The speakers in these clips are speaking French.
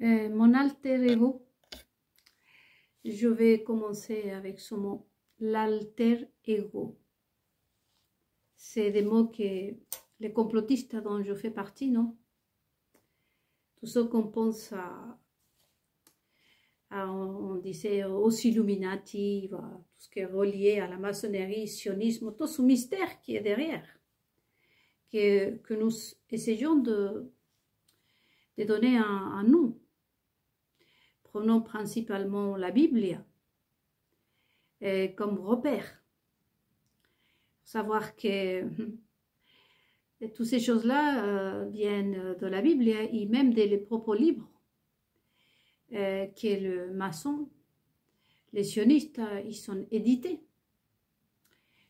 Mon alter ego, je vais commencer avec ce mot, l'alter ego. C'est des mots que les complotistes dont je fais partie, non? Tout ce qu'on pense on disait aux Illuminati, voilà, tout ce qui est relié à la maçonnerie, sionisme, tout ce mystère qui est derrière, que nous essayons de donner à nous. Prenons principalement la Bible comme repère. Savoir que toutes ces choses-là viennent de la Bible et même des propres livres que le maçon, les sionistes, ils sont édités.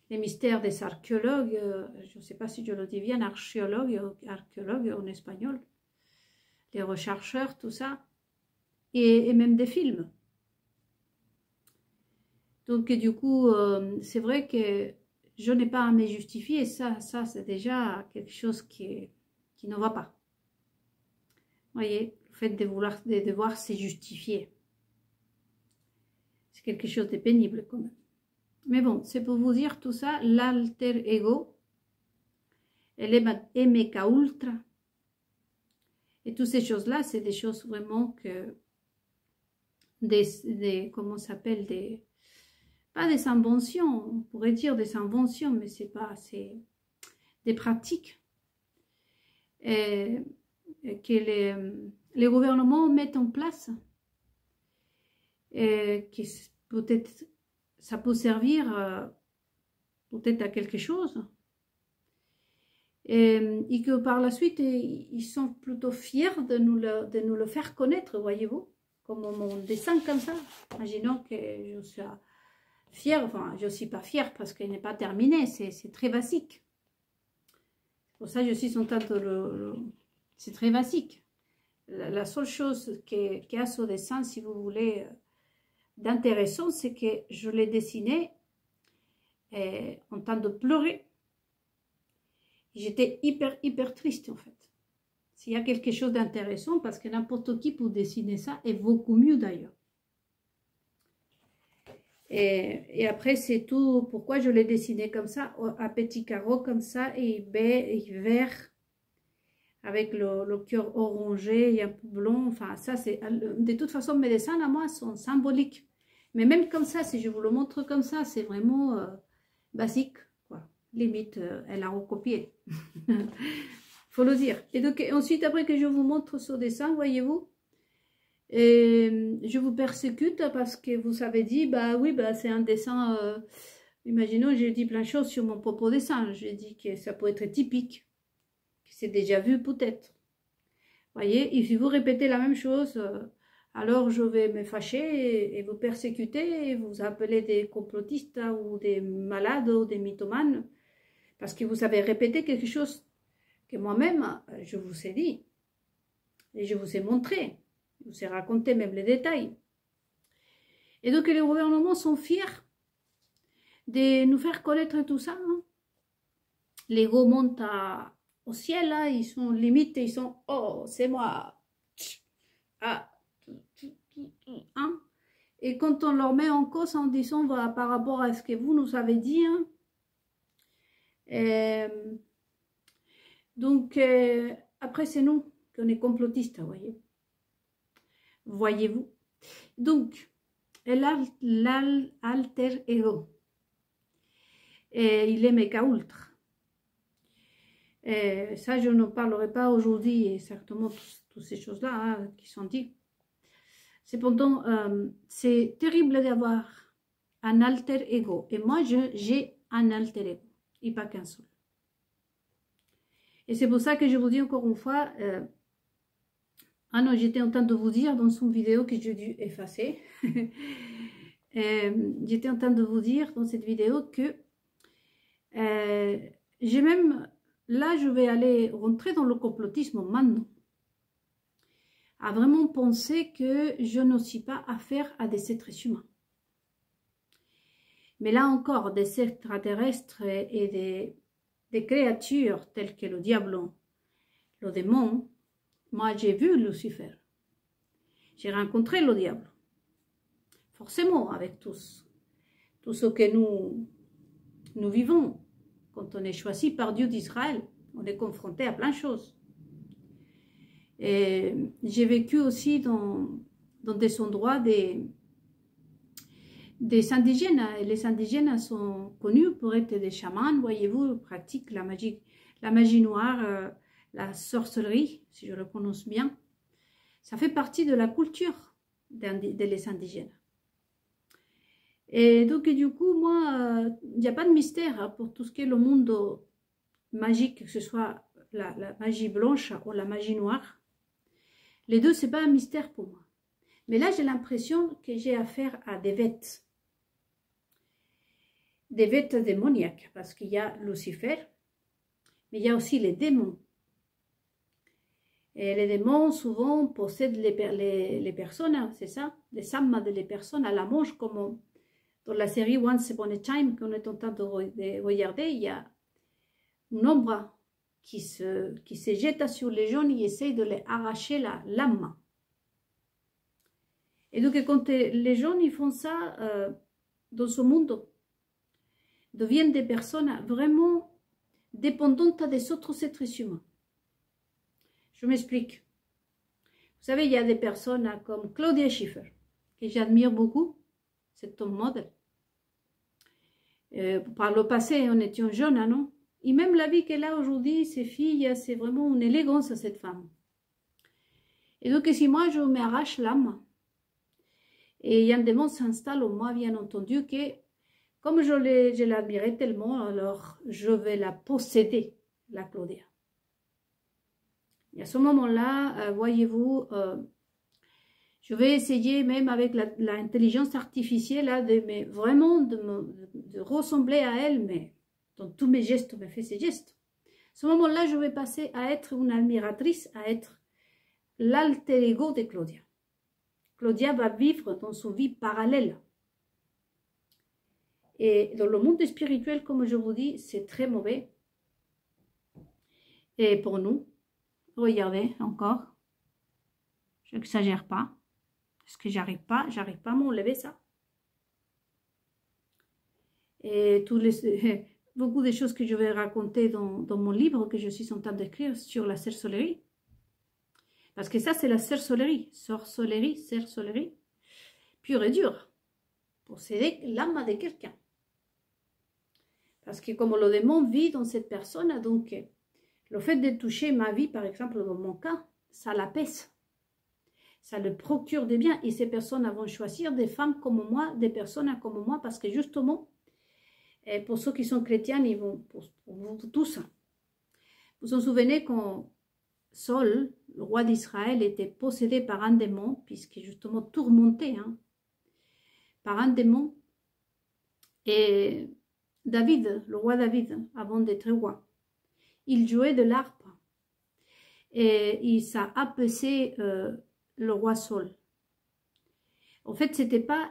Les mystères des archéologues, je ne sais pas si je le dis bien, archéologues en espagnol, les rechercheurs, tout ça, et même des films. Donc du coup, c'est vrai que je n'ai pas à me justifier, ça c'est déjà quelque chose qui ne va pas. Vous voyez, le fait de devoir se justifier, c'est quelque chose de pénible quand même. Mais bon, c'est pour vous dire tout ça, l'alter ego, elle est méca ultra, et toutes ces choses-là, c'est des choses vraiment que, comment ça s'appelle, pas des inventions, on pourrait dire des inventions, mais c'est pas, c'est des pratiques que les gouvernements mettent en place, qui peut-être, ça peut servir peut-être à quelque chose, et que par la suite, ils sont plutôt fiers de nous le faire connaître, voyez-vous, comme mon dessin comme ça. Imaginons que je sois fière, enfin, je ne suis pas fière parce qu'elle n'est pas terminée, c'est très basique. Pour ça, je suis en train de c'est très basique. La seule chose qu'il y a sur le dessin, si vous voulez, d'intéressant, c'est que je l'ai dessiné en train de pleurer. J'étais hyper triste en fait. S'il y a quelque chose d'intéressant, parce que n'importe qui peut dessiner ça, et beaucoup mieux d'ailleurs. Et après, c'est tout. Pourquoi je l'ai dessiné comme ça, à petits carreaux comme ça, et vert, avec le cœur orangé et un peu blond. Enfin, ça, c'est. De toute façon, mes dessins, à moi, sont symboliques. Mais même comme ça, si je vous le montre comme ça, c'est vraiment basique, quoi. Limite, elle a recopié. Faut le dire. Et donc, ensuite, après que je vous montre ce dessin, voyez-vous, je vous persécute parce que vous avez dit, bah oui, bah c'est un dessin, imaginons, j'ai dit plein de choses sur mon propre dessin, j'ai dit que ça peut être typique, que c'est déjà vu peut-être, voyez, et si vous répétez la même chose, alors je vais me fâcher et vous persécuter, et vous appeler des complotistes ou des malades ou des mythomanes, parce que vous avez répété quelque chose que moi-même, je vous ai dit, et je vous ai montré. Je vous ai raconté même les détails. Et donc les gouvernements sont fiers de nous faire connaître tout ça. Hein. L'ego monte au ciel, là, ils sont limite, ils sont « Oh, c'est moi !» ah. Hein. Et quand on leur met en cause en disant voilà, par rapport à ce que vous nous avez dit, hein, donc après c'est nous qu'on est complotistes, vous voyez. Voyez-vous. Donc, l'alter ego, il est méga ultra. Ça, je ne parlerai pas aujourd'hui, exactement toutes ces choses-là hein, qui sont dites. Cependant, c'est terrible d'avoir un alter ego. Et moi, j'ai un alter ego, et pas qu'un seul. Et c'est pour ça que je vous dis encore une fois... Ah non, j'étais en train de vous dire dans une vidéo que j'ai dû effacer. J'étais en train de vous dire dans cette vidéo que j'ai même... Là, je vais aller rentrer dans le complotisme maintenant. À vraiment penser que je ne suis pas affaire à des êtres humains. Mais là encore, des extraterrestres et des créatures telles que le diable, le démon. Moi, j'ai vu Lucifer. j'ai rencontré le diable. Forcément, avec tout ce que nous vivons. Quand on est choisi par Dieu d'Israël, on est confronté à plein de choses. Et j'ai vécu aussi dans des endroits des indigènes. Et les indigènes sont connus pour être des chamans, voyez-vous, pratiquent la magie noire, la sorcellerie, si je le prononce bien. Ça fait partie de la culture des indigènes. Et donc, du coup, moi, il n'y a pas de mystère pour tout ce qui est le monde magique, que ce soit la magie blanche ou la magie noire. Les deux, ce n'est pas un mystère pour moi. Mais là, j'ai l'impression que j'ai affaire à des bêtes. Des bêtes démoniaques, parce qu'il y a Lucifer, mais il y a aussi les démons. Et les démons, souvent, possèdent les personnes, c'est ça, les âmes des personnes à la manche, comme dans la série Once Upon a Time qu'on est en train de regarder, il y a une ombre qui se jette sur les gens et essaye de les arracher l'âme. Et donc, quand les gens ils font ça dans ce monde, deviennent des personnes vraiment dépendantes des autres êtres humains. Je m'explique. Vous savez, il y a des personnes comme Claudia Schiffer, que j'admire beaucoup. C'est ton modèle. Par le passé, on était jeunes, non? Et même la vie qu'elle a aujourd'hui, ses filles, c'est vraiment une élégance à cette femme. Et donc, si moi, je m'arrache l'âme, et il y a un démon s'installe en moi, bien entendu, que comme je l'admirais tellement, alors je vais la posséder, la Claudia. Et à ce moment-là, voyez-vous, je vais essayer même avec l'intelligence artificielle là, vraiment de ressembler à elle, mais dans tous mes gestes, me fait ses gestes. À ce moment-là, je vais passer à être une admiratrice, à être l'alter ego de Claudia. Claudia va vivre dans son vie parallèle. Et dans le monde spirituel, comme je vous dis, c'est très mauvais. Et pour nous, regardez encore, je n'exagère pas. Parce que j'arrive pas à m'enlever ça. Et beaucoup de choses que je vais raconter dans mon livre que je suis en train d'écrire sur la sorcellerie. Parce que ça, c'est la sorcellerie. Sorcellerie, pure et dure. Posséder l'âme de quelqu'un. Parce que comme le démon vit dans cette personne, donc le fait de toucher ma vie, par exemple, dans mon cas, ça l'apaise. Ça le procure des biens et ces personnes vont choisir des femmes comme moi, des personnes comme moi, parce que justement, pour ceux qui sont chrétiens, ils vont, pour vous tous, vous vous souvenez quand Saul, le roi d'Israël, était possédé par un démon, puisqu'il est justement tourmenté par un démon, et David, le roi David, avant d'être roi, il jouait de l'harpe et ça apaisait le roi Saul. En fait, ce n'était pas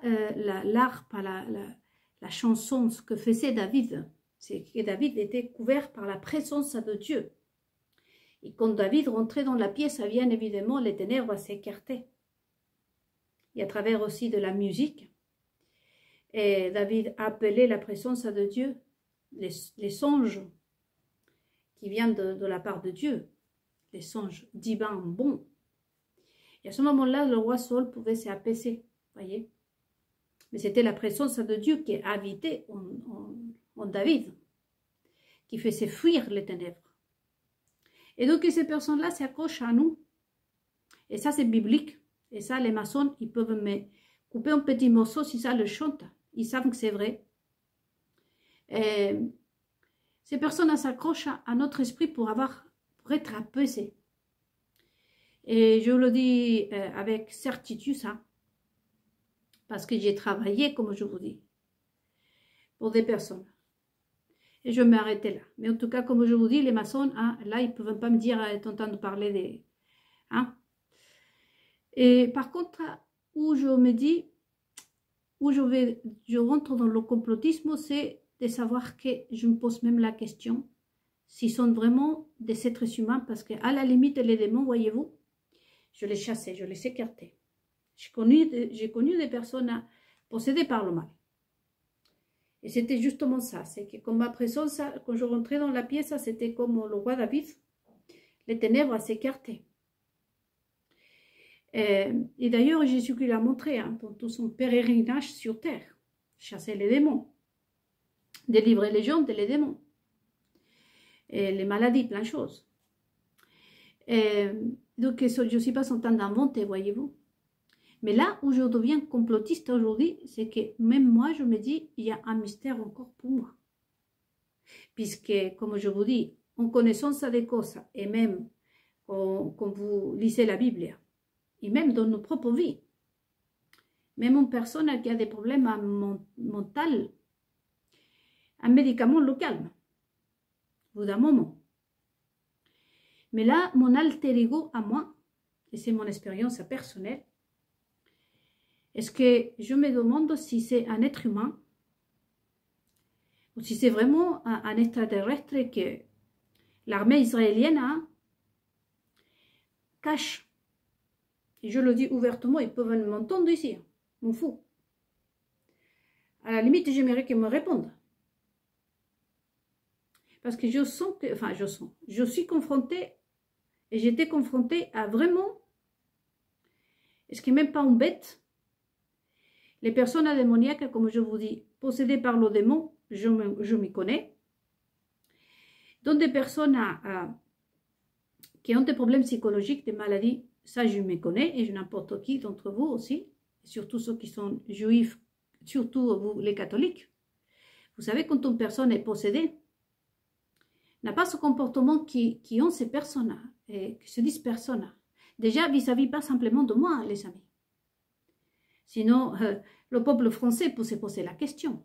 l'harpe, la chanson, ce que faisait David. C'est que David était couvert par la présence de Dieu. Et quand David rentrait dans la pièce, bien évidemment, les ténèbres s'écartaient. Et à travers aussi de la musique, et David appelait la présence de Dieu, les songes qui viennent de la part de Dieu, les songes divins bons. Et à ce moment-là, le roi Saul pouvait s'apaiser, voyez. Mais c'était la présence de Dieu qui habitait en David, qui faisait fuir les ténèbres. Et donc, ces personnes-là s'accrochent à nous. Et ça, c'est biblique. Et ça, les maçons, ils peuvent me couper un petit morceau si ça le chante. Ils savent que c'est vrai. Et ces personnes s'accrochent à notre esprit pour être apaisées. Et je le dis avec certitude, ça. Parce que j'ai travaillé, comme je vous dis, pour des personnes. Et je m'arrêtais là. Mais en tout cas, comme je vous dis, les maçons, hein, là, ils ne peuvent pas me dire, t'entendre parler des... Hein. Et par contre, où je me dis, où je rentre dans le complotisme, c'est de savoir que je me pose même la question s'ils sont vraiment des êtres humains, parce qu'à la limite, les démons, voyez-vous, je les chassais, je les écartais. J'ai connu des personnes possédées par le mal. Et c'était justement ça. C'est que comme après ça, quand je rentrais dans la pièce, c'était comme le roi David. Les ténèbres s'écartaient. Et d'ailleurs, Jésus qui l'a montré hein, dans tout son pèlerinage sur terre. Chasser les démons. Délivrer les gens des démons. Et les maladies, plein de choses. Donc, je ne suis pas en train d'inventer, voyez-vous. Mais là où je deviens complotiste aujourd'hui, c'est que même moi, je me dis, il y a un mystère encore pour moi. Puisque, comme je vous dis, en connaissance des choses, et même quand vous lisez la Bible, et même dans nos propres vies, même une personne qui a des problèmes mentaux, un médicament le calme, au bout d'un moment. Mais là, mon alter ego à moi, et c'est mon expérience personnelle, est-ce que je me demande si c'est un être humain ou si c'est vraiment un extraterrestre que l'armée israélienne cache. Et je le dis ouvertement, ils peuvent m'entendre ici, m'en fous. À la limite, j'aimerais qu'ils me répondent. Parce que je sens que, enfin je suis confrontée, et j'étais confrontée à vraiment, ce qui n'est même pas une bête, les personnes démoniaques, comme je vous dis, possédées par le démon, je m'y connais. Donc des personnes qui ont des problèmes psychologiques, des maladies, ça je m'y connais, et n'importe qui d'entre vous aussi, surtout ceux qui sont juifs, surtout vous les catholiques. Vous savez, quand une personne est possédée, n'a pas ce comportement qui ont ces personnes, et qui se disent personnes. Déjà vis-à-vis pas simplement de moi, les amis. Sinon, le peuple français peut se poser la question.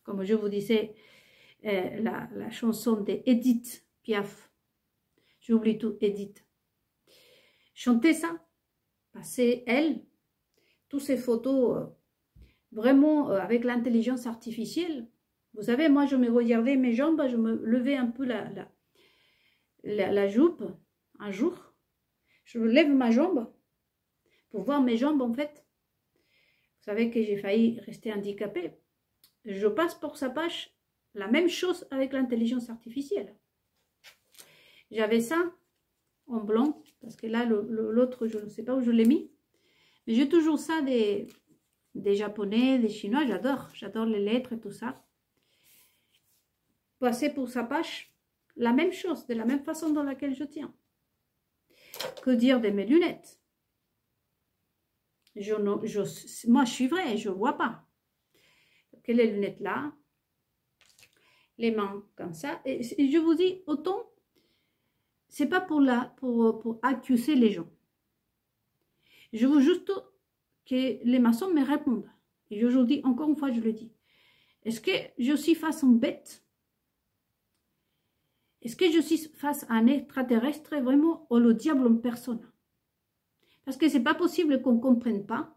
Comme je vous disais, la chanson d'Edith Piaf, j'oublie tout, Edith. Chanter ça, passer elle, toutes ces photos, vraiment avec l'intelligence artificielle. Vous savez, moi je me regardais mes jambes, je me levais un peu la jupe, un jour. Je lève ma jambe pour voir mes jambes en fait. Vous savez que j'ai failli rester handicapée. Je passe pour sa page la même chose avec l'intelligence artificielle. J'avais ça en blanc, parce que là, l'autre, je ne sais pas où je l'ai mis. Mais j'ai toujours ça des Japonais, des Chinois, j'adore les lettres et tout ça. Passer pour sa page, la même chose, de la même façon dans laquelle je tiens. Que dire de mes lunettes? Moi, je suis vraie, je ne vois pas. Donc, les lunettes là, les mains comme ça. Et je vous dis, autant, c'est pas pour accuser les gens. Je veux juste que les maçons me répondent. Et je vous dis, encore une fois, je le dis. Est-ce que je suis face à une bête? Est-ce que je suis face à un extraterrestre vraiment ou le diable en personne? Parce que c'est pas possible qu'on ne comprenne pas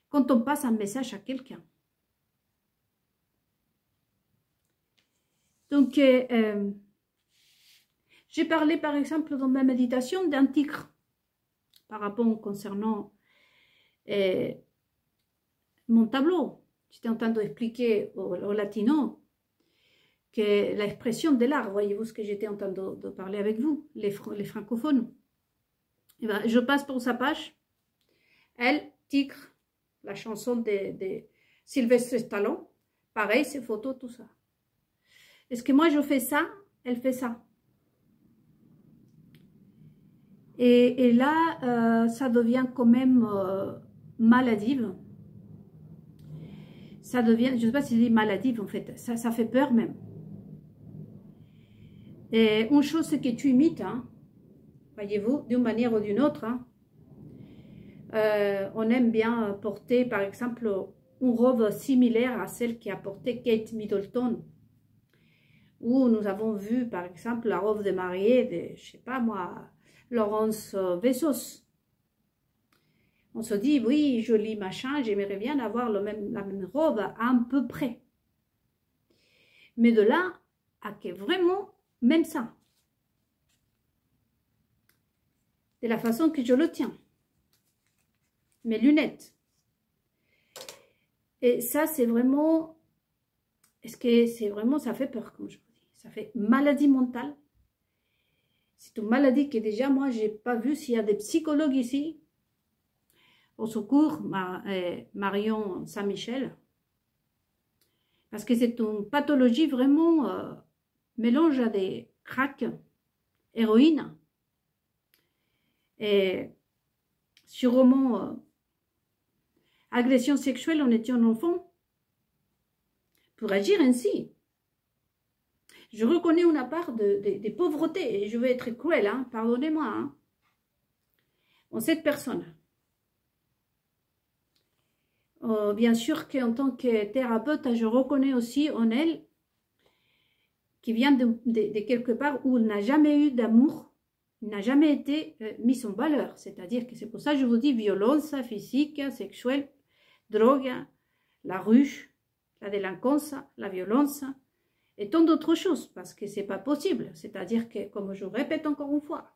quand on passe un message à quelqu'un. Donc, j'ai parlé par exemple dans ma méditation d'un tigre par rapport concernant mon tableau. J'étais en train d'expliquer au latino que l'expression de l'art, voyez-vous ce que j'étais en train de parler avec vous, les francophones. Et ben, je passe pour sa page. Elle, tigre, la chanson de Sylvestre Stallone. Pareil, ses photos, tout ça. Est-ce que moi je fais ça? Elle fait ça. Et là, ça devient quand même maladive. Ça devient, je ne sais pas si je dis maladive en fait, ça fait peur même. Et une chose, c'est que tu imites, hein, voyez-vous, d'une manière ou d'une autre. Hein. On aime bien porter, par exemple, une robe similaire à celle qu'a portée Kate Middleton. Où nous avons vu, par exemple, la robe de mariée de, je sais pas moi, Laurence Vessos. On se dit, oui, joli machin, j'aimerais bien avoir la même robe à un peu près. Mais de là à que vraiment, même ça, de la façon que je le tiens. mes lunettes. Et ça, c'est vraiment... Est-ce que c'est vraiment... Ça fait peur, comme je vous dis. Ça fait maladie mentale. C'est une maladie que déjà, moi, je n'ai pas vu s'il y a des psychologues ici. Au secours, Marion Saint-Michel. Parce que c'est une pathologie vraiment mélange à des crack, héroïne. Et sûrement agression sexuelle en étant enfant. Pour agir ainsi. Je reconnais une part de pauvreté, et je vais être cruelle, hein, pardonnez-moi, hein, en cette personne. Bien sûr qu'en tant que thérapeute, je reconnais aussi en elle qui vient de quelque part où il n'a jamais eu d'amour, il n'a jamais été mis en valeur. C'est-à-dire que c'est pour ça que je vous dis violence physique, sexuelle, drogue, la rue, la délinquance, la violence et tant d'autres choses, parce que c'est pas possible. C'est-à-dire que, comme je répète encore une fois,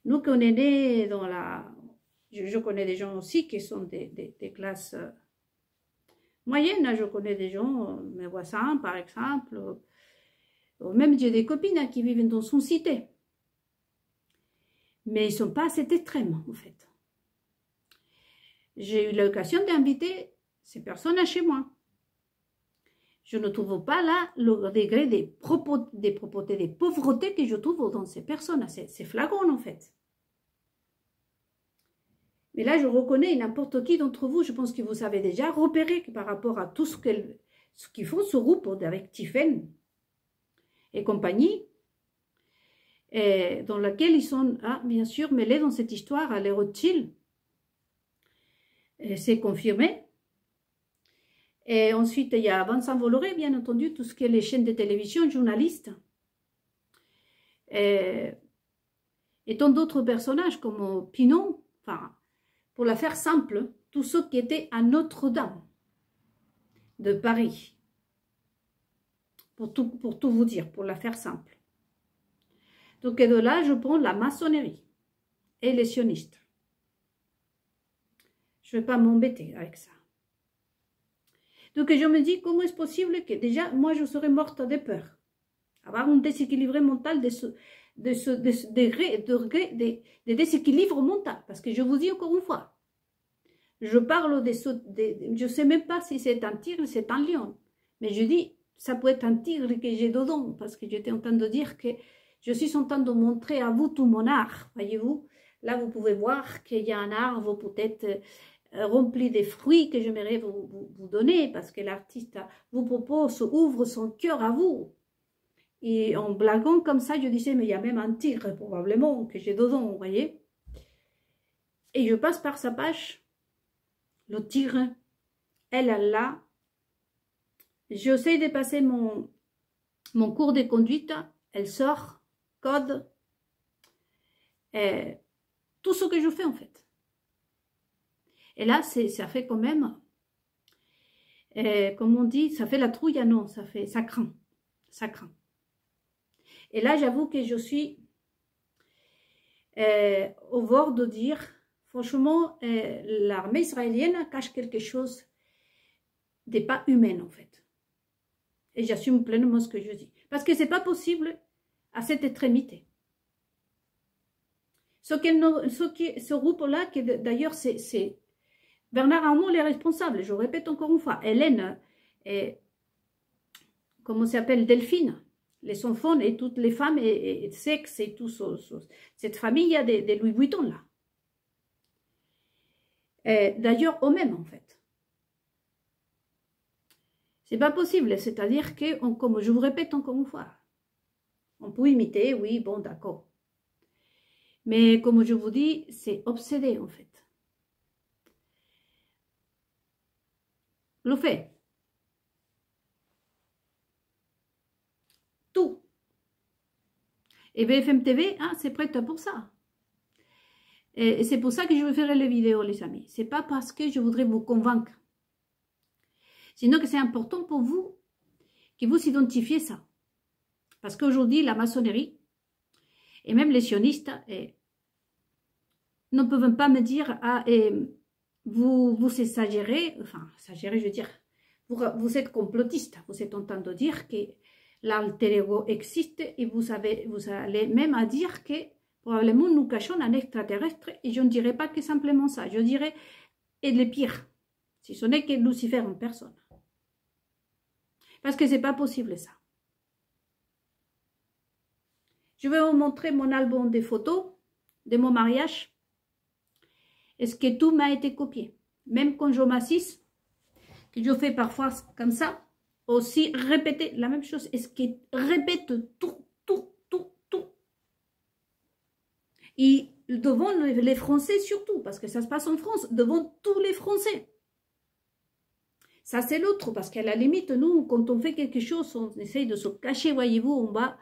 nous qu'on est nés dans la... Je connais des gens aussi qui sont des classes moyennes. Je connais des gens, mes voisins par exemple, même j'ai des copines qui vivent dans son cité. Mais ils ne sont pas à cet extrême en fait. J'ai eu l'occasion d'inviter ces personnes chez moi. Je ne trouve pas là le degré des propreté, des pauvretés que je trouve dans ces personnes. C'est flagrant en fait. Mais là, je reconnais n'importe qui d'entre vous, je pense que vous savez déjà, repérer que par rapport à tout ce qu'ils font, ce groupe avec Tiffen et compagnie, et dans laquelle ils sont, bien sûr, mêlés dans cette histoire à les Rothschild. C'est confirmé. Et ensuite, il y a Vincent Bolloré, bien entendu, tout ce qui est les chaînes de télévision, journalistes. Et tant d'autres personnages comme Pinon, enfin... Pour la faire simple, tous ceux qui étaient à Notre-Dame de Paris. Pour tout vous dire, pour la faire simple. Donc, et de là, je prends la maçonnerie et les sionistes. Je ne vais pas m'embêter avec ça. Donc, je me dis, comment est-ce possible que déjà, moi, je serais morte de peur. Avoir un déséquilibre mental de déséquilibre mental. Parce que je vous dis encore une fois, je parle je ne sais même pas si c'est un tigre ou c'est un lion. Mais je dis, ça peut être un tigre que j'ai dedans. Parce que j'étais en train de dire que je suis en train de montrer à vous tout mon art. Voyez-vous, là vous pouvez voir qu'il y a un arbre peut-être rempli de fruits que j'aimerais vous donner. Parce que l'artiste vous propose, ouvre son cœur à vous. Et en blaguant comme ça, je disais, mais il y a même un tigre, probablement, que j'ai dedans, vous voyez. Et je passe par sa page, le tigre, elle là. J'essaie de passer mon cours de conduite, elle sort, code, et tout ce que je fais en fait. Et là, ça fait quand même, comme on dit, ça fait la trouille, non, ça craint, ça craint. Et là, j'avoue que je suis au bord de dire, franchement, l'armée israélienne cache quelque chose de pas humain, en fait. Et j'assume pleinement ce que je dis. Parce que c'est pas possible à cette extrémité. Ce groupe-là, d'ailleurs, c'est Bernard Arnault, les responsables. Je répète encore une fois, Hélène, comment s'appelle, Delphine, les enfants et toutes les femmes et sexe et tout cette famille de Louis Vuitton là. D'ailleurs, eux-mêmes en fait. C'est pas possible, c'est-à-dire que, comme je vous répète encore une fois, on peut imiter, oui, bon, d'accord. Mais comme je vous dis, c'est obsédé en fait. Le fait. Tout. Et BFM TV, hein, c'est prête pour ça. Et c'est pour ça que je vais faire les vidéos, les amis. C'est pas parce que je voudrais vous convaincre. Sinon que c'est important pour vous que vous identifiez ça. Parce qu'aujourd'hui, la maçonnerie, et même les sionistes, ne peuvent pas me dire, ah, et vous exagérez, enfin, exagérez, je veux dire, vous êtes complotiste, vous êtes en train de dire que l'alter ego existe et vous allez même à dire que probablement nous cachons un extraterrestre et je ne dirais pas que simplement ça, je dirais, et le pire, si ce n'est que Lucifer en personne. Parce que c'est pas possible ça. Je vais vous montrer mon album de photos de mon mariage. Est-ce que tout m'a été copié? Même quand je m'assise, que je fais parfois comme ça, aussi répéter la même chose. Est-ce que répète tout. Et devant les Français surtout, parce que ça se passe en France, devant tous les Français. Ça, c'est l'autre, parce qu'à la limite, nous, quand on fait quelque chose, on essaye de se cacher, voyez-vous, on va...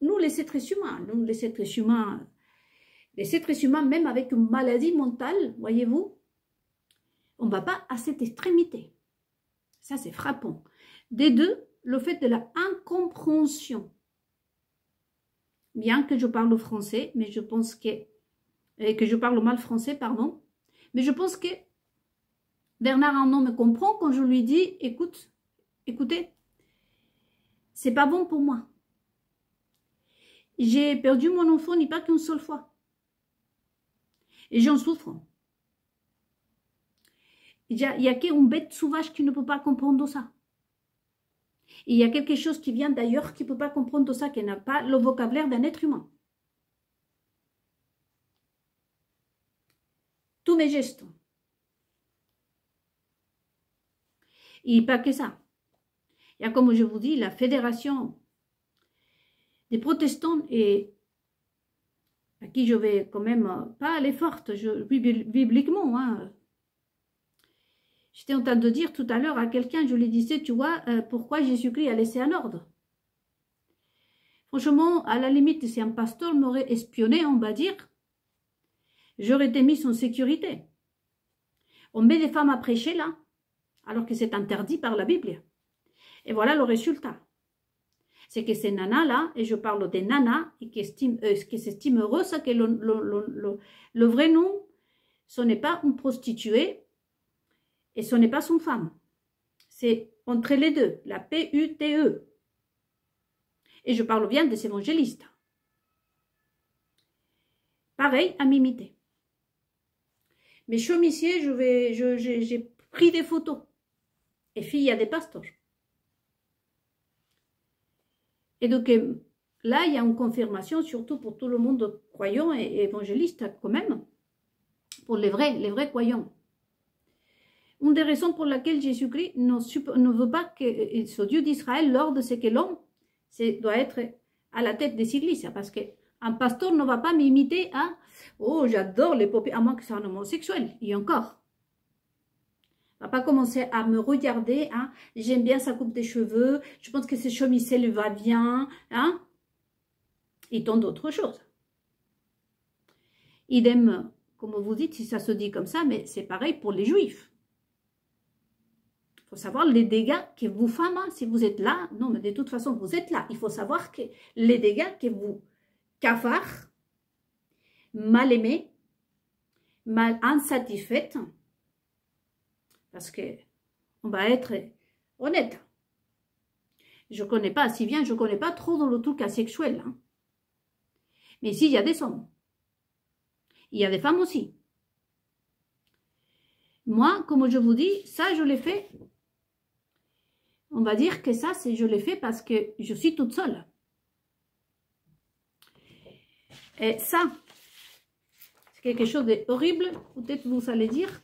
Nous, les êtres humains, même avec une maladie mentale, voyez-vous, on ne va pas à cette extrémité. Ça, c'est frappant. Des deux, le fait de la incompréhension. Bien que je parle français, mais je pense que je parle mal français, pardon, mais je pense que Bernard Arnault me comprend quand je lui dis, écoutez, c'est pas bon pour moi. J'ai perdu mon enfant, ni pas qu'une seule fois. Et j'en souffre. Il y a qu'une bête sauvage qui ne peut pas comprendre ça. Et il y a quelque chose qui vient d'ailleurs qui ne peut pas comprendre ça, qui n'a pas le vocabulaire d'un être humain. Tous mes gestes. Et pas que ça. Il y a, comme je vous dis, la fédération des protestants et à qui je vais quand même pas aller forte, bibliquement. Hein. J'étais en train de dire tout à l'heure à quelqu'un, je lui disais, tu vois, pourquoi Jésus-Christ a laissé un ordre? Franchement, à la limite, si un pasteur m'aurait espionné, on va dire, j'aurais été mise en sécurité. On met des femmes à prêcher là, alors que c'est interdit par la Bible. Et voilà le résultat. C'est que ces nanas-là, et je parle des nanas, et qui s'estiment heureuses, que le vrai nom, ce n'est pas une prostituée, et ce n'est pas son femme. C'est entre les deux, la P-U-T-E. Et je parle bien des évangélistes. Pareil à m'imiter. Mes chemisiers, j'ai pris des photos. Et filles, il y a des pasteurs. Et donc là, il y a une confirmation, surtout pour tout le monde croyant et évangéliste quand même, pour les vrais croyants. Une des raisons pour laquelle Jésus-Christ ne veut pas que ce Dieu d'Israël, l'ordre, c'est que l'homme doit être à la tête des églises, parce qu'un pasteur ne va pas m'imiter à « Oh, j'adore les poupées », à moins que c'est un homosexuel, et encore. Il ne va pas commencer à me regarder, hein, j'aime bien sa coupe de cheveux, je pense que ses chemises lui va bien, hein, et tant d'autres choses. Idem, comme vous dites, si ça se dit comme ça, mais c'est pareil pour les juifs. Il faut savoir les dégâts que vous, femmes, hein, si vous êtes là, non, mais de toute façon, vous êtes là. Il faut savoir que les dégâts que vous, cafards, mal aimés, mal insatisfaites, parce que on va être honnête. Je ne connais pas si bien, je ne connais pas trop dans le truc asexuel. Hein. Mais ici, il y a des hommes. Il y a des femmes aussi. Moi, comme je vous dis, ça, je l'ai fait. On va dire que ça, je l'ai fait parce que je suis toute seule. Et ça, c'est quelque chose d'horrible, peut-être vous allez dire,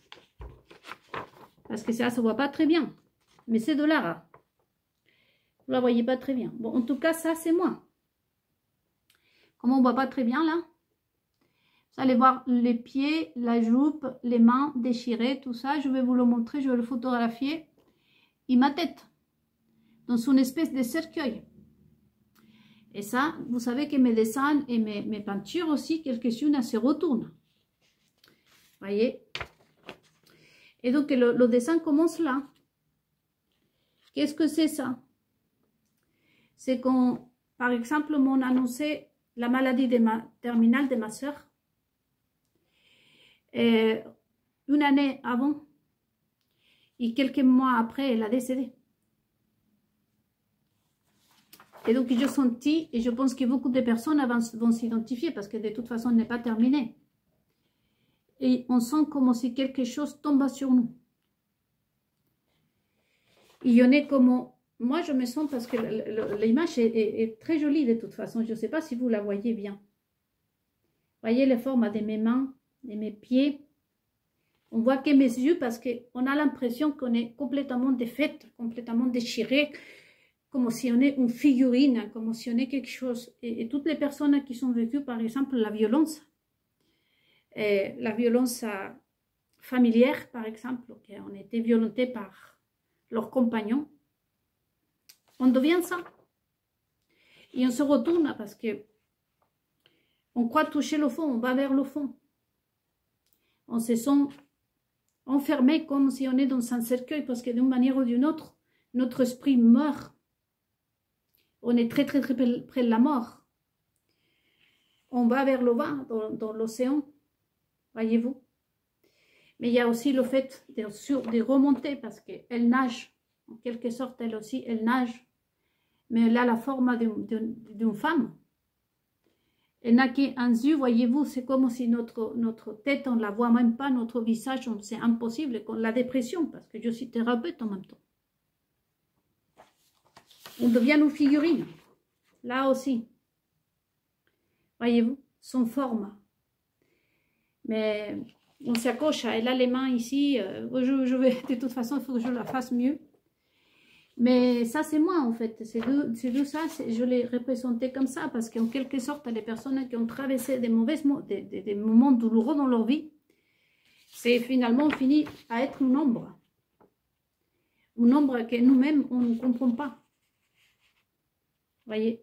parce que ça ne se voit pas très bien. Mais c'est de l'art. Vous ne la voyez pas très bien. Bon, en tout cas, ça, c'est moi. Comment on ne voit pas très bien, là? Vous allez voir les pieds, la jupe, les mains déchirées, tout ça. Je vais vous le montrer, je vais le photographier. Et ma tête, dans une espèce de cercueil. Et ça, vous savez que mes dessins et mes peintures aussi, quelques-unes, elles se retournent. Voyez? Et donc, le dessin commence là. Qu'est-ce que c'est ça? C'est quand, par exemple, m'ont annoncé la maladie terminale de ma soeur. Et une année avant, et quelques mois après, elle a décédé. Et donc, je sentis, et je pense que beaucoup de personnes vont s'identifier, parce que de toute façon, elle n'est pas terminée. Et on sent comme si quelque chose tombe sur nous. Il y en a comme... Moi, je me sens, parce que l'image est très jolie de toute façon. Je ne sais pas si vous la voyez bien. Voyez les formes de mes mains, de mes pieds. On voit que mes yeux, parce qu'on a l'impression qu'on est complètement défaite, complètement déchirée, comme si on est une figurine, comme si on est quelque chose. Et toutes les personnes qui sont vécues, par exemple, la violence familière, par exemple, qui ont été violentées par leurs compagnons, on devient ça. Et on se retourne parce que on croit toucher le fond, on va vers le fond. On se sent enfermé comme si on est dans un cercueil, parce que d'une manière ou d'une autre, notre esprit meurt. On est très très très près de la mort. On va vers le bas, dans l'océan, voyez-vous. Mais il y a aussi le fait de remonter, parce qu'elle nage, en quelque sorte, elle aussi, elle nage. Mais elle a la forme d'une femme. Elle n'a qu'un yeux, voyez-vous, c'est comme si notre tête, on ne la voit même pas, notre visage, c'est impossible. La dépression, parce que je suis thérapeute en même temps. On devient une figurine. Là aussi. Voyez-vous, son forme. Mais on s'accroche, elle a les mains ici. Je vais, de toute façon, il faut que je la fasse mieux. Mais ça, c'est moi, en fait. C'est de ça, je l'ai représenté comme ça, parce qu'en quelque sorte, les personnes qui ont traversé des des moments douloureux dans leur vie, c'est finalement fini à être une ombre. Une ombre que nous-mêmes, on ne comprend pas. Voyez?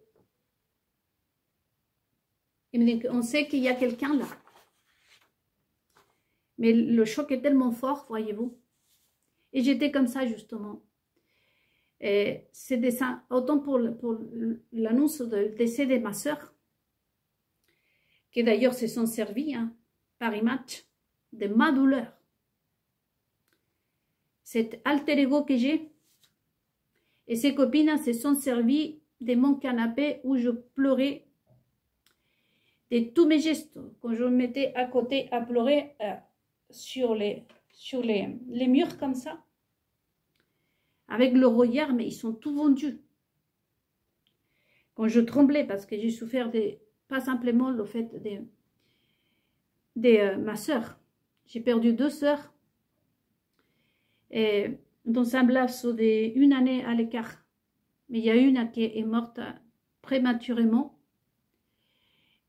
Et on sait qu'il y a quelqu'un là. Mais le choc est tellement fort, voyez-vous. Et j'étais comme ça, justement. C'est autant pour l'annonce du décès de ma soeur, qui d'ailleurs se sont servis par image de ma douleur. Cet alter ego que j'ai, et ses copines se sont servies de mon canapé où je pleurais, de tous mes gestes, quand je me mettais à côté à pleurer sur les murs comme ça. Avec le regard, mais ils sont tout vendus. Quand je tremblais, parce que j'ai souffert pas simplement le fait de ma soeur. J'ai perdu 2 sœurs. Et dans un laps d'une année à l'écart. Mais il y a une qui est morte prématurément.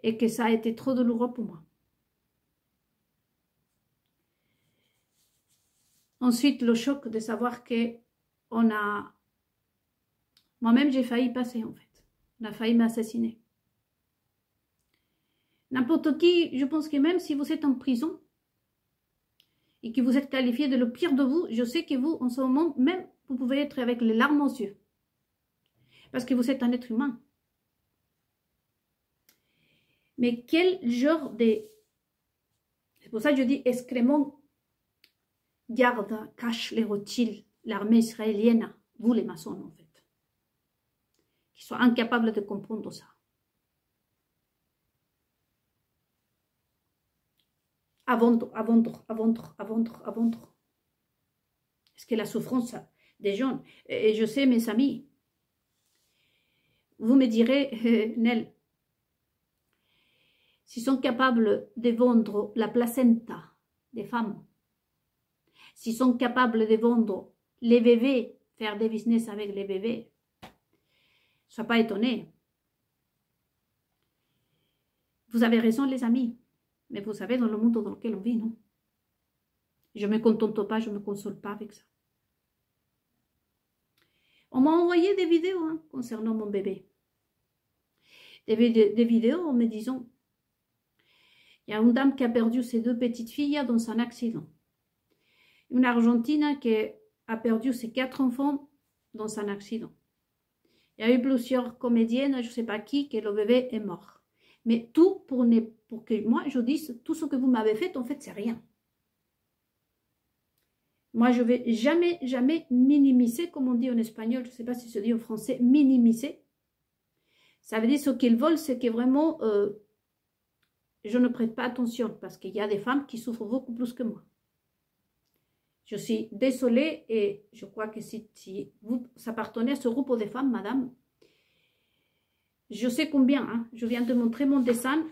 Et que ça a été trop douloureux pour moi. Ensuite, le choc de savoir que moi-même, j'ai failli passer, en fait. On a failli m'assassiner. N'importe qui, je pense que même si vous êtes en prison et que vous êtes qualifié de le pire de vous, je sais que vous, en ce moment, même, vous pouvez être avec les larmes aux yeux. Parce que vous êtes un être humain. Mais quel genre de... C'est pour ça que je dis excrément, garde, cache les rotiles, l'armée israélienne, vous les maçons en fait, qui sont incapables de comprendre ça. À vendre. Est-ce que la souffrance des gens, et je sais mes amis, vous me direz, Nel, s'ils sont capables de vendre la placenta des femmes, s'ils sont capables de vendre les bébés, faire des business avec les bébés, ne sois pas étonné. Vous avez raison, les amis, mais vous savez, dans le monde dans lequel on vit, non? Je ne me contente pas, je ne me console pas avec ça. On m'a envoyé des vidéos concernant mon bébé. Des vidéos en me disant, il y a une dame qui a perdu ses 2 petites filles dans un accident. Une Argentine qui a perdu ses 4 enfants dans un accident. Il y a eu plusieurs comédiennes, je ne sais pas qui, que le bébé est mort. Mais tout pour que moi, je dise, tout ce que vous m'avez fait, en fait, c'est rien. Moi, je vais jamais, jamais minimiser, comme on dit en espagnol, je ne sais pas si se dit en français, minimiser. Ça veut dire ce qu'ils veulent, c'est que vraiment, je ne prête pas attention parce qu'il y a des femmes qui souffrent beaucoup plus que moi. Je suis désolée et je crois que si vous appartenez à ce groupe de femmes, madame, je sais combien, hein, je viens de montrer mon dessin,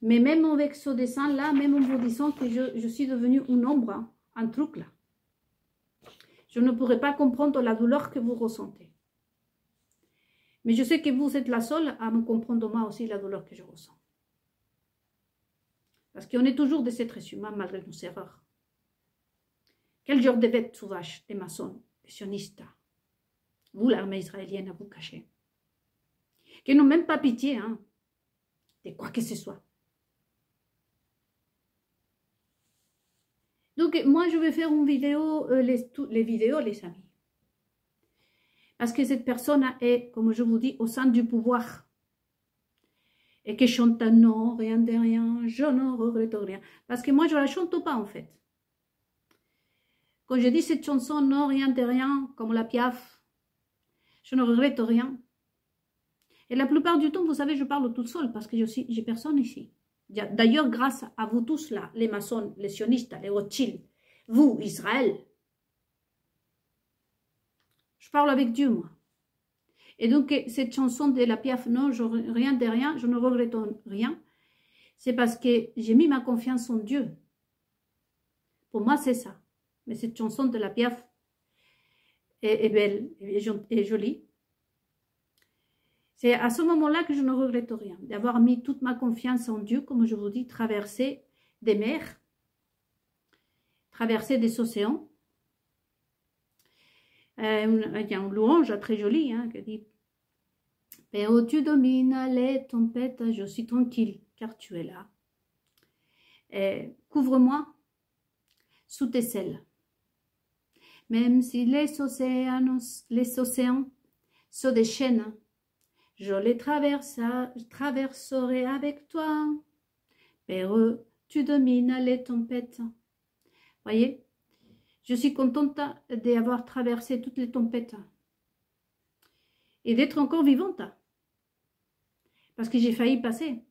mais même avec ce dessin-là, même en vous disant que je suis devenue une ombre, hein, un truc là, je ne pourrais pas comprendre la douleur que vous ressentez. Mais je sais que vous êtes la seule à me comprendre moi aussi la douleur que je ressens. Parce qu'on est toujours des êtres humains malgré nos erreurs. Quel genre de bêtes sauvages, des maçons, des sionistes, vous l'armée israélienne, à vous cacher, qui n'ont même pas pitié hein, de quoi que ce soit. Donc moi je vais faire une vidéo, les vidéos les amis. Parce que cette personne est, comme je vous dis, au sein du pouvoir. Et que chante non, rien de rien, je ne regrette rien. Parce que moi je ne la chante pas en fait. Quand je dis cette chanson, non, rien de rien, comme la Piaf, je ne regrette rien. Et la plupart du temps, vous savez, je parle toute seule parce que j'ai personne ici. D'ailleurs, grâce à vous tous là, les maçons, les sionistes, les Rothschild, vous, Israël, je parle avec Dieu, moi. Et donc, cette chanson de la Piaf, non, rien de rien, je ne regrette rien, c'est parce que j'ai mis ma confiance en Dieu. Pour moi, c'est ça. Mais cette chanson de la Piaf est belle et jolie. C'est à ce moment-là que je ne regrette rien, d'avoir mis toute ma confiance en Dieu, comme je vous dis, traverser des mers, traverser des océans. Il y a une louange très jolie hein, qui dit « Père, tu domines les tempêtes, je suis tranquille, car tu es là. Couvre-moi sous tes ailes. Même si les océans se déchaînent, je les traverserai avec toi. Père, tu domines les tempêtes. » Voyez, je suis contente d'avoir traversé toutes les tempêtes et d'être encore vivante. Parce que j'ai failli passer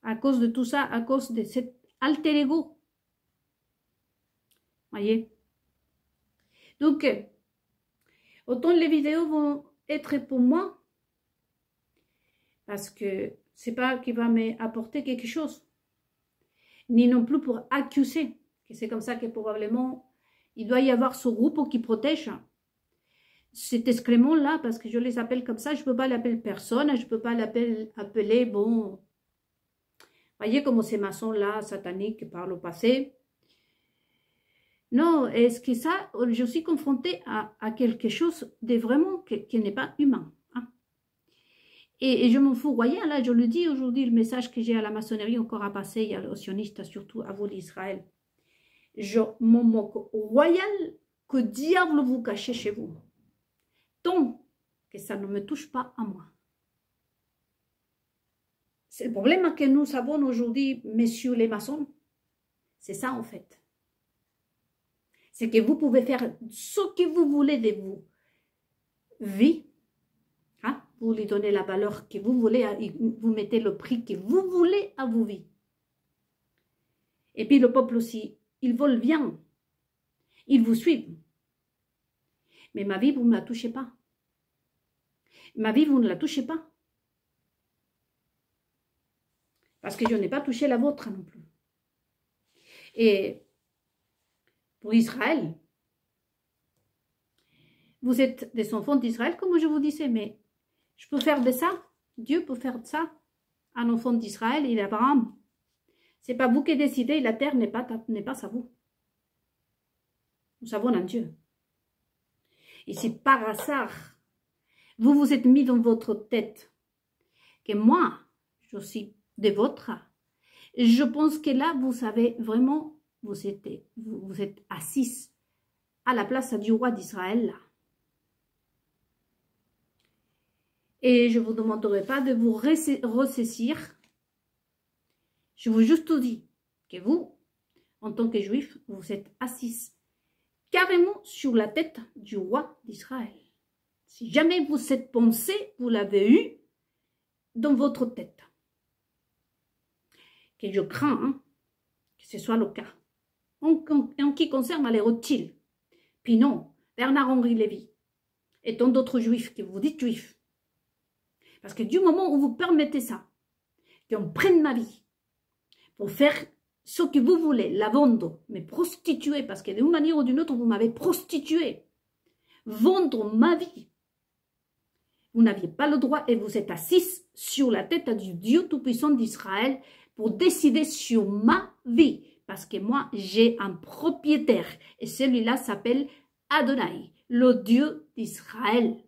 à cause de tout ça, à cause de cet alter ego. Voyez. Donc, autant les vidéos vont être pour moi, parce que c'est pas qui va m'apporter quelque chose, ni non plus pour accuser, que c'est comme ça que probablement il doit y avoir ce groupe qui protège cet excrément-là, parce que je les appelle comme ça, je ne peux pas l'appeler personne, je ne peux pas l'appeler, bon, voyez comme ces maçons-là, sataniques, par le passé. Non, est-ce que ça, je suis confrontée à quelque chose de vraiment qui n'est pas humain. Hein? Et je m'en fous royal, là, je le dis aujourd'hui, le message que j'ai à la maçonnerie encore à passer, il y a aux sionistes, surtout à vous d'Israël. Je m'en moque royal que diable vous cachez chez vous. Tant que ça ne me touche pas à moi. C'est le problème que nous avons aujourd'hui, messieurs les maçons. C'est ça en fait. C'est que vous pouvez faire ce que vous voulez de vous. Vie. Hein? Vous lui donnez la valeur que vous voulez, vous mettez le prix que vous voulez à vos vies. Et puis le peuple aussi, ils veulent bien. Ils vous suivent. Mais ma vie, vous ne la touchez pas. Ma vie, vous ne la touchez pas. Parce que je n'ai pas touché la vôtre non plus. Et pour Israël, vous êtes des enfants d'Israël, comme je vous disais, mais je peux faire de ça. Dieu peut faire de ça. Un enfant d'Israël et d'Abraham. Ce n'est pas vous qui décidez, la terre n'est pas à vous. Nous avons un Dieu. Et si par hasard, vous vous êtes mis dans votre tête que moi, je suis des vôtres, je pense que là, vous savez vraiment, vous êtes assis à la place du roi d'Israël. Et je ne vous demanderai pas de vous ressaisir. Je vous juste dis que vous en tant que juif, vous êtes assis carrément sur la tête du roi d'Israël. Si jamais vous cette pensée, vous l'avez eue dans votre tête. Que je crains hein, que ce soit le cas. En qui concerne les Rothschild, Pinon, Bernard-Henri Lévy, et tant d'autres juifs que vous dites juifs. Parce que du moment où vous permettez ça, qu'on prenne ma vie pour faire ce que vous voulez, la vendre, me prostituer, parce que d'une manière ou d'une autre, vous m'avez prostitué, vendre ma vie, vous n'aviez pas le droit et vous êtes assis sur la tête du Dieu Tout-Puissant d'Israël pour décider sur ma vie. Parce que moi, j'ai un propriétaire et celui-là s'appelle Adonai, le Dieu d'Israël.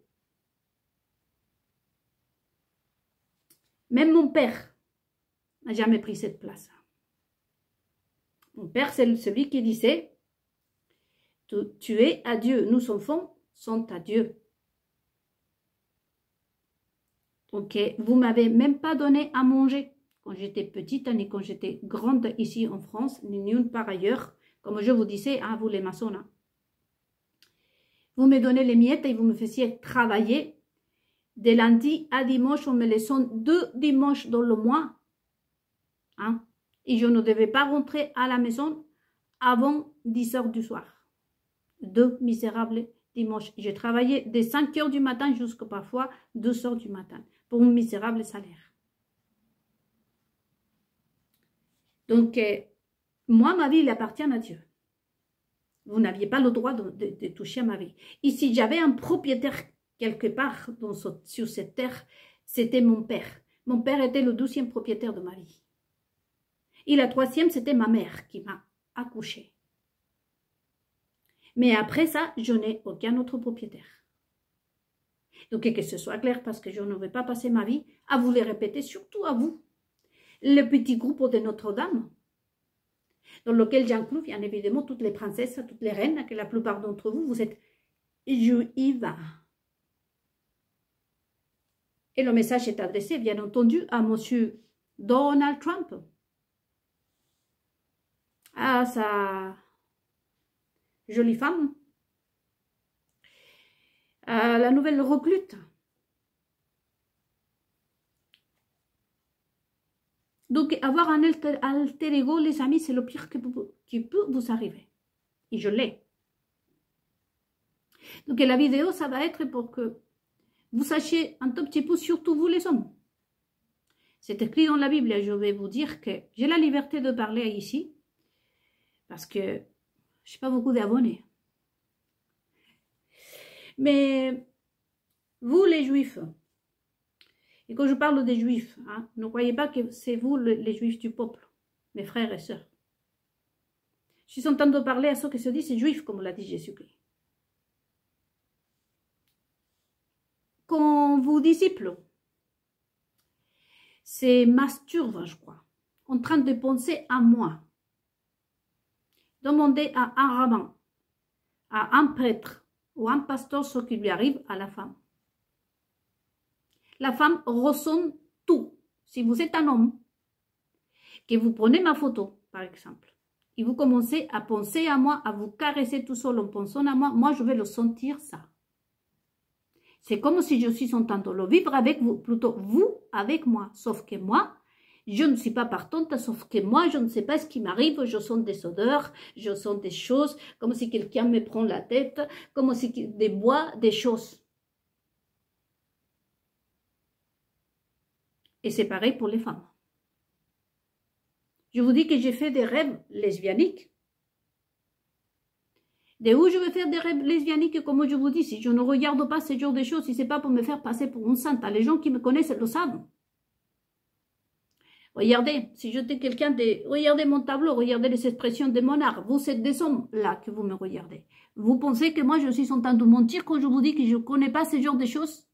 Même mon père n'a jamais pris cette place. Mon père, c'est celui qui disait, tu es à Dieu, nous enfants sont à Dieu. Donc, vous ne m'avez même pas donné à manger quand j'étais petite, ni quand j'étais grande ici en France, ni nulle part ailleurs. Comme je vous disais, hein, vous les maçons, hein. Vous me donnez les miettes et vous me faisiez travailler de lundi à dimanche, on me laissant 2 dimanches dans le mois. Hein, et je ne devais pas rentrer à la maison avant 10 h du soir. 2 misérables dimanches. J'ai travaillé de 5 h du matin jusqu'à parfois 2 h du matin pour un misérable salaire. Donc, moi, ma vie, il appartient à Dieu. Vous n'aviez pas le droit de toucher à ma vie. Et si j'avais un propriétaire quelque part sur cette terre, c'était mon père. Mon père était le 12e propriétaire de ma vie. Et la 3e, c'était ma mère qui m'a accouchée. Mais après ça, je n'ai aucun autre propriétaire. Donc, que ce soit clair, parce que je ne vais pas passer ma vie à vous les répéter, surtout à vous. Le petit groupe de Notre-Dame, dans lequel j'inclus bien évidemment toutes les princesses, toutes les reines, que la plupart d'entre vous, vous êtes juives. Et le message est adressé, bien entendu, à monsieur Donald Trump. À sa jolie femme. À la nouvelle recrute. Donc, avoir un alter ego, les amis, c'est le pire qui peut vous arriver. Et je l'ai. Donc, la vidéo, ça va être pour que vous sachiez un tout petit peu, surtout vous les hommes. C'est écrit dans la Bible et je vais vous dire que j'ai la liberté de parler ici parce que je n'ai pas beaucoup d'abonnés. Mais vous, les juifs, et quand je parle des juifs, hein, ne croyez pas que c'est vous les juifs du peuple, mes frères et sœurs. Je suis en train de parler à ceux qui se disent juifs, comme l'a dit Jésus-Christ. Quand vos disciples se masturbent, je crois, en train de penser à moi, demandez à un rabbin, à un prêtre ou un pasteur ce qui lui arrive à la femme. La femme ressent tout. Si vous êtes un homme, que vous prenez ma photo, par exemple, et vous commencez à penser à moi, à vous caresser tout seul en pensant à moi, moi je vais le sentir ça. C'est comme si je suis en train de le vivre avec vous, plutôt vous avec moi. Sauf que moi, je ne suis pas partante, sauf que moi, je ne sais pas ce qui m'arrive. Je sens des odeurs, je sens des choses, comme si quelqu'un me prend la tête, comme si des bois, des choses. Et c'est pareil pour les femmes. Je vous dis que j'ai fait des rêves lesbianiques. De où je vais faire des rêves lesbianiques, comme je vous dis, si je ne regarde pas ce genre de choses, si ce n'est pas pour me faire passer pour une sainte, les gens qui me connaissent le savent. Regardez, si j'étais quelqu'un de... Regardez mon tableau, regardez les expressions de mon art. Vous êtes des hommes là que vous me regardez. Vous pensez que moi je suis en train de mentir quand je vous dis que je ne connais pas ce genre de choses?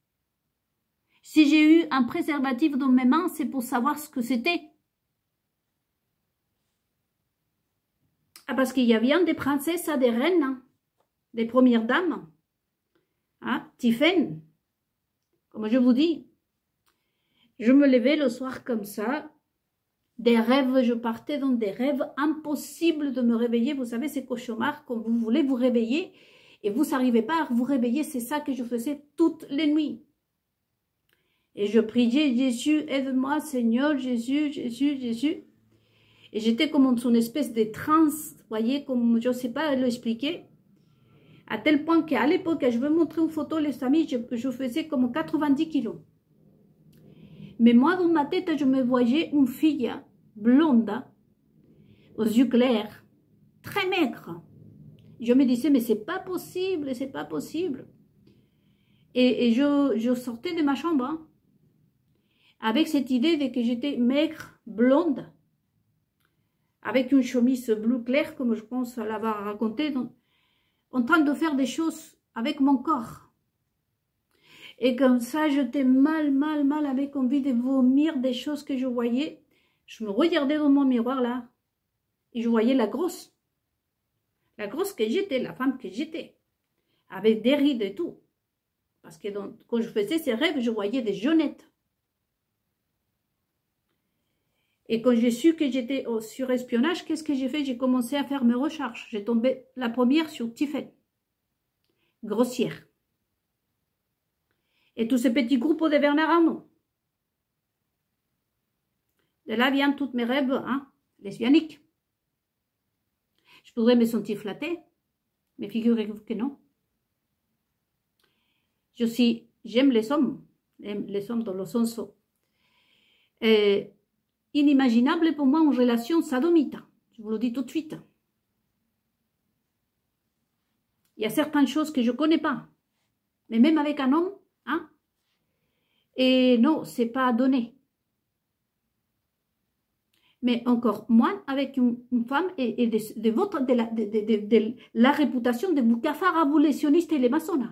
Si j'ai eu un préservatif dans mes mains, c'est pour savoir ce que c'était. Ah, parce qu'il y a bien des princesses, des reines, hein, des premières dames. Hein, Tiffen, comme je vous dis, je me levais le soir comme ça, Des rêves, je partais dans des rêves impossibles de me réveiller. Vous savez, ces cauchemars, quand vous voulez vous réveiller et vous n'arrivez pas à vous réveiller, c'est ça que je faisais toutes les nuits. Et je priais, Jésus, aide-moi, Seigneur, Jésus, Jésus, Jésus. Et j'étais comme dans une espèce de transe, vous voyez, comme je ne sais pas l'expliquer. À tel point qu'à l'époque, je vais montrer une photo, les amis, je faisais comme 90 kilos. Mais moi, dans ma tête, je me voyais une fille blonde, aux yeux clairs, très maigre. Je me disais, mais c'est pas possible, c'est pas possible. Et je sortais de ma chambre, hein, avec cette idée de que j'étais maigre, blonde, avec une chemise bleue claire, comme je pense l'avoir raconté, donc, en train de faire des choses avec mon corps. Et comme ça, j'étais mal, avec envie de vomir des choses que je voyais. Je me regardais dans mon miroir, là, et je voyais la grosse. La grosse que j'étais, la femme que j'étais, avec des rides et tout. Parce que quand je faisais ces rêves, je voyais des jeunettes. Et quand j'ai su que j'étais sur espionnage, qu'est-ce que j'ai fait? J'ai commencé à faire mes recherches. J'ai tombé la première sur Tiffany. Grossière. Et tous ces petits groupes de Bernard Arnault. De là viennent tous mes rêves, hein, lesbianiques. Je pourrais me sentir flattée, mais figurez-vous que non. J'aime les hommes dans le sens inimaginable pour moi une relation sodomite. Je vous le dis tout de suite. Il y a certaines choses que je ne connais pas, mais même avec un homme, hein, et non, c'est pas donné. Mais encore moins avec une femme et de la réputation de vous cafards abolitionnistes et les maçons.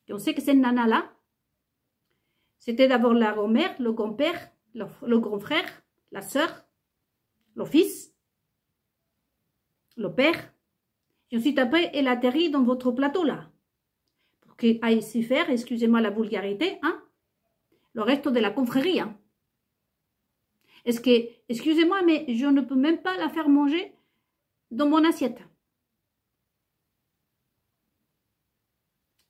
Et on sait que cette nana-là, c'était d'abord la grand-mère, le grand-père, le grand-frère, la sœur, le fils, le père. Et ensuite après, elle atterrit dans votre plateau-là. Pour qu'il aille s'y faire, excusez-moi la vulgarité, hein, le reste de la confrérie. Hein. Est-ce que, excusez-moi, mais je ne peux même pas la faire manger dans mon assiette.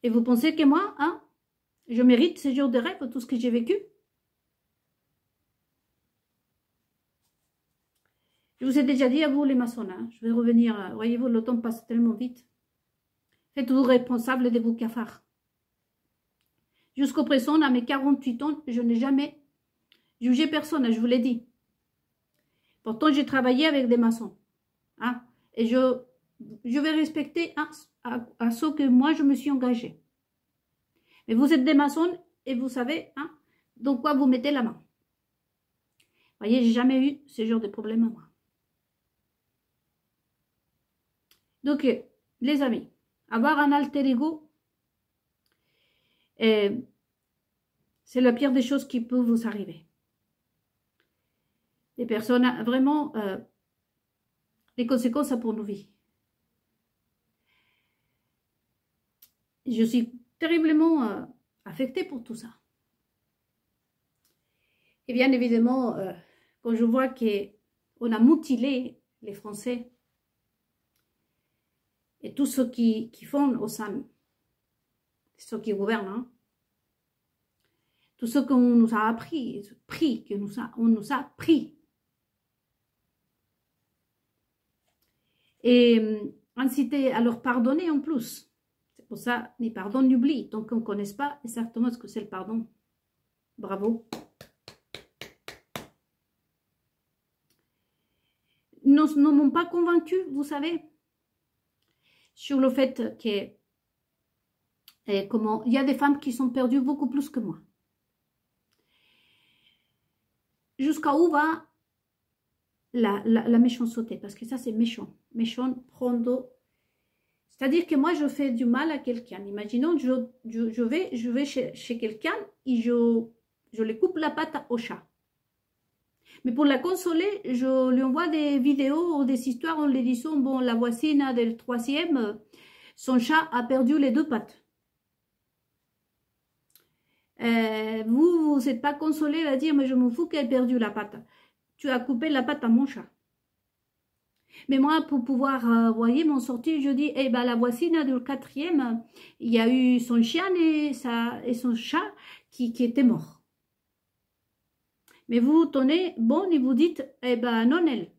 Et vous pensez que moi, hein, je mérite ce genre de rêve, tout ce que j'ai vécu? Je vous ai déjà dit à vous les maçons, hein, je vais revenir, voyez-vous, le temps passe tellement vite. Faites-vous responsable de vos cafards. Jusqu'au présent, à mes 48 ans, je n'ai jamais jugé personne, je vous l'ai dit. Pourtant, j'ai travaillé avec des maçons. Hein, et je vais respecter à ce que moi, je me suis engagée. Mais vous êtes des maçons et vous savez hein, dans quoi vous mettez la main. Vous voyez, j'ai jamais eu ce genre de problème à moi. Donc, les amis, avoir un alter ego, c'est la pire des choses qui peut vous arriver. Les personnes, vraiment, les conséquences pour nos vies. Je suis terriblement affectée pour tout ça. Et bien évidemment, quand je vois qu'on a mutilé les Français et tous ceux qui font au sein, ceux qui gouvernent, hein, tout ce qu'on nous a appris, on nous a pris. Et inciter à leur pardonner en plus. C'est pour ça, ni pardon ni oubli. Donc on ne connaisse pas exactement ce que c'est le pardon. Bravo. Nous ne m'ont pas convaincu, vous savez, sur le fait que comment il y a des femmes qui sont perdues beaucoup plus que moi. Jusqu'à où va la méchanceté? Parce que ça, c'est méchant. Méchant, prendre. C'est-à-dire que moi, je fais du mal à quelqu'un. Imaginons, je vais chez quelqu'un et je lui coupe la patte au chat. Mais pour la consoler, je lui envoie des vidéos ou des histoires en lui disant, bon, la voisine del 3e, son chat a perdu les 2 pattes. Vous n'êtes pas consolé à dire, mais je m'en fous qu'elle ait perdu la patte. tu as coupé la patte à mon chat. Mais moi, pour pouvoir, voyez, m'en sortir, je dis, eh ben, la voisine du 4e, il y a eu son chien et son chat qui étaient morts. Mais vous vous tenez bon et vous dites, eh ben, non, elle,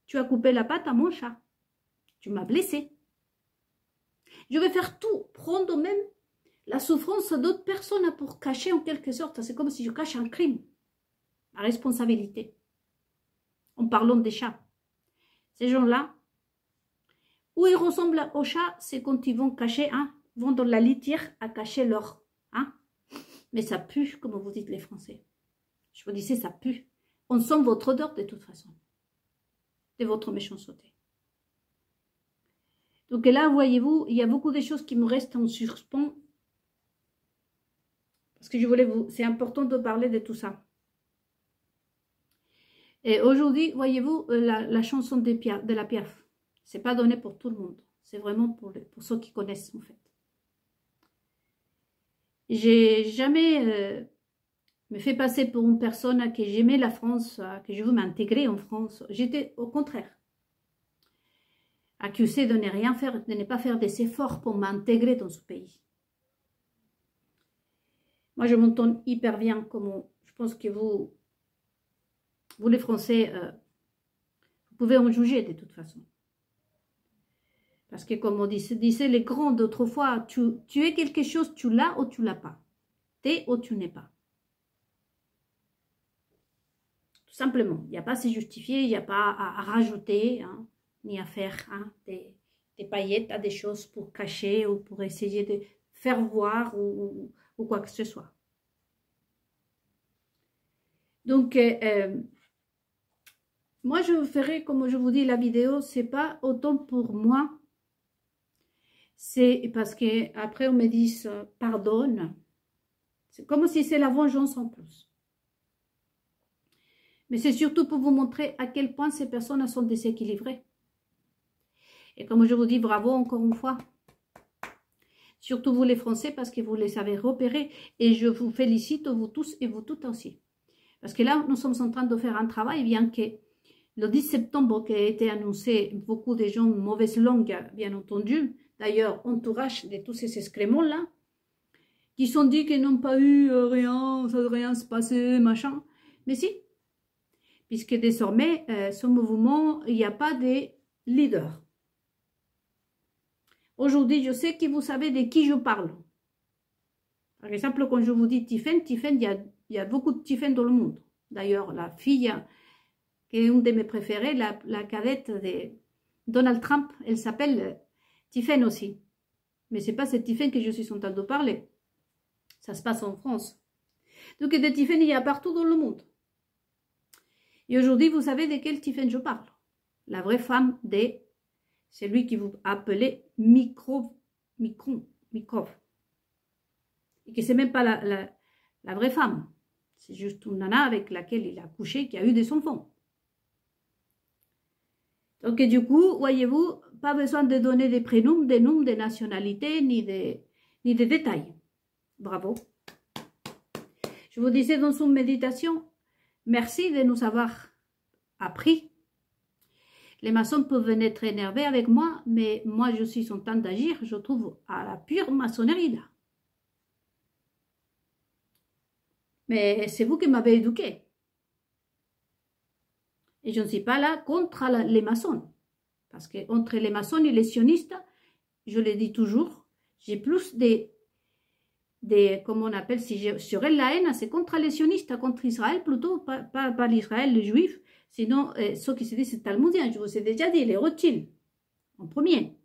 tu as coupé la patte à mon chat. Tu m'as blessé. Je vais faire tout, prendre même la souffrance d'autres personnes pour cacher en quelque sorte. C'est comme si je cache un crime. La responsabilité. En parlant des chats. Ces gens-là, où ils ressemblent aux chats, c'est quand ils vont cacher, hein, vont dans la litière à cacher leur, hein. Mais ça pue, comme vous dites les Français. Je vous disais, ça pue. On sent votre odeur de toute façon. De votre méchanceté. Donc là, voyez-vous, il y a beaucoup de choses qui me restent en suspens. Parce que je voulais vous... C'est important de parler de tout ça. Et aujourd'hui, voyez-vous, la chanson de la Piaf, c'est pas donné pour tout le monde. C'est vraiment pour ceux qui connaissent, en fait. J'ai jamais me fait passer pour une personne que j'aimais la France, que je veux m'intégrer en France. J'étais au contraire. Accusée de ne rien faire, de ne pas faire des efforts pour m'intégrer dans ce pays. Moi, je m'entends hyper bien, comme je pense que vous les Français, vous pouvez en juger de toute façon. Parce que comme on disait les grands d'autrefois, tu es quelque chose, tu l'as ou tu l'as pas. T'es ou tu n'es pas. Tout simplement. Il n'y a pas à se justifier, il n'y a pas à rajouter, hein, ni à faire hein, des paillettes à des choses pour cacher ou pour essayer de faire voir ou quoi que ce soit. Donc, moi, je ferai, comme je vous dis, la vidéo, c'est pas autant pour moi. C'est parce que après on me dit pardonne. C'est comme si c'est la vengeance en plus. Mais c'est surtout pour vous montrer à quel point ces personnes sont déséquilibrées. Et comme je vous dis, bravo encore une fois. Surtout vous les Français parce que vous les avez repérés. Et je vous félicite, vous tous et vous toutes aussi. Parce que là, nous sommes en train de faire un travail, bien que le 10 septembre qui a été annoncé, beaucoup de gens, mauvaise langue, bien entendu, d'ailleurs, entourage de tous ces excréments-là, qui sont dit qu'ils n'ont pas eu rien, ça ne rien se passer, machin. Mais si, puisque désormais, ce mouvement, il n'y a pas de leader. Aujourd'hui, je sais que vous savez de qui je parle. Par exemple, quand je vous dis Tiffen, il y a beaucoup de Tiffen dans le monde. D'ailleurs, la fille, qui est une de mes préférées, la cadette de Donald Trump, elle s'appelle Tiffen aussi. Mais ce n'est pas cette Tiffen que je suis en train de parler. Ça se passe en France. Donc, de Tiffen, il y a partout dans le monde. Et aujourd'hui, vous savez de quelle Tiffen je parle. La vraie femme de celui qui vous appelait Micron. Et que ce n'est même pas la vraie femme. C'est juste une nana avec laquelle il a couché, qui a eu des enfants. Donc, du coup, voyez-vous, pas besoin de donner des prénoms, des noms, des nationalités, ni des détails. Bravo. Je vous disais dans une méditation, merci de nous avoir appris. Les maçons peuvent être énervés avec moi, mais moi, je suis en train d'agir, je trouve, à la pure maçonnerie, là. Mais c'est vous qui m'avez éduqué. Et je ne suis pas là contre les maçons. Parce qu'entre les maçons et les sionistes, je le dis toujours, j'ai plus comment on appelle, si je serais la haine, c'est contre les sionistes, contre Israël plutôt, pas l'Israël, les juifs, sinon ceux qui se disent c'est talmudien, je vous ai déjà dit, les rothschilds, en premier.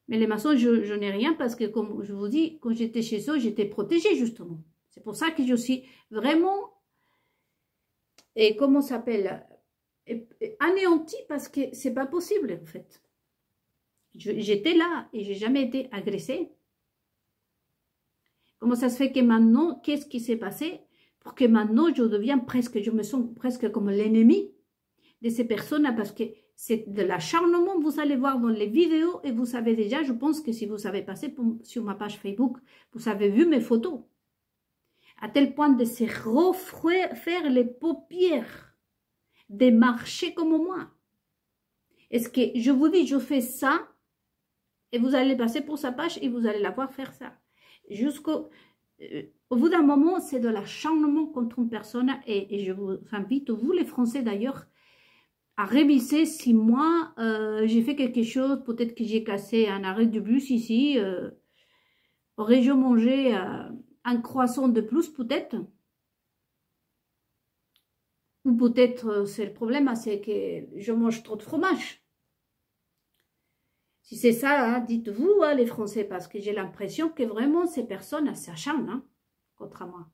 Mais les maçons, je n'ai rien parce que, comme je vous dis, quand j'étais chez eux, j'étais protégée justement. C'est pour ça que je suis vraiment, et comment ça s'appelle, anéantie parce que c'est pas possible en fait. J'étais là et j'ai jamais été agressée. Comment ça se fait que maintenant, qu'est-ce qui s'est passé pour que maintenant je me sens presque comme l'ennemi de ces personnes parce que c'est de l'acharnement, vous allez voir dans les vidéos et vous savez déjà, je pense que si vous avez passé sur ma page Facebook, vous avez vu mes photos. à tel point de se refaire les paupières, de marcher comme moi. Est-ce que je vous dis, je fais ça, et vous allez passer pour sa page et vous allez la voir faire ça. Au bout d'un moment, c'est de l'acharnement contre une personne, et je vous invite, vous les Français d'ailleurs, à réviser si moi, j'ai fait quelque chose, peut-être que j'ai cassé un arrêt de bus ici, aurais-je mangé un croissant de plus peut-être? Ou peut-être, c'est le problème, c'est que je mange trop de fromage. Si c'est ça, hein, dites-vous, hein, les Français, parce que j'ai l'impression que vraiment ces personnes s'acharnent hein, contre moi.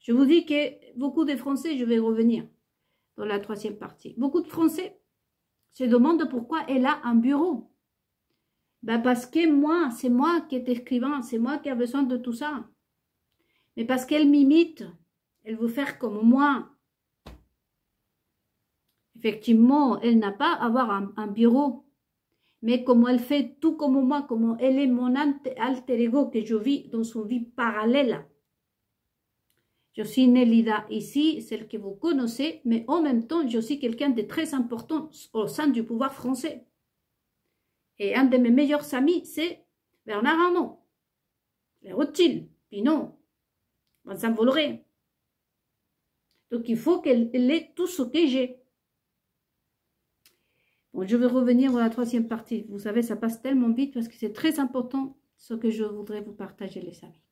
Je vous dis que beaucoup de Français, je vais revenir dans la troisième partie. Beaucoup de Français se demandent pourquoi elle a un bureau. Ben parce que moi, c'est moi qui est écrivain, c'est moi qui ai besoin de tout ça. Mais parce qu'elle m'imite, elle veut faire comme moi. Effectivement, elle n'a pas à avoir un bureau. Mais comme elle fait tout comme moi, comme elle est mon alter ego, que je vis dans une vie parallèle. Je suis Nélida ici, celle que vous connaissez, mais en même temps, je suis quelqu'un de très important au sein du pouvoir français. Et un de mes meilleurs amis, c'est Bernard Arnault, les Rothschild, Pinot, Vincent Bolloré. Donc il faut qu'elle ait tout ce que j'ai. Bon, je vais revenir à la troisième partie. Vous savez, ça passe tellement vite parce que c'est très important ce que je voudrais vous partager, les amis.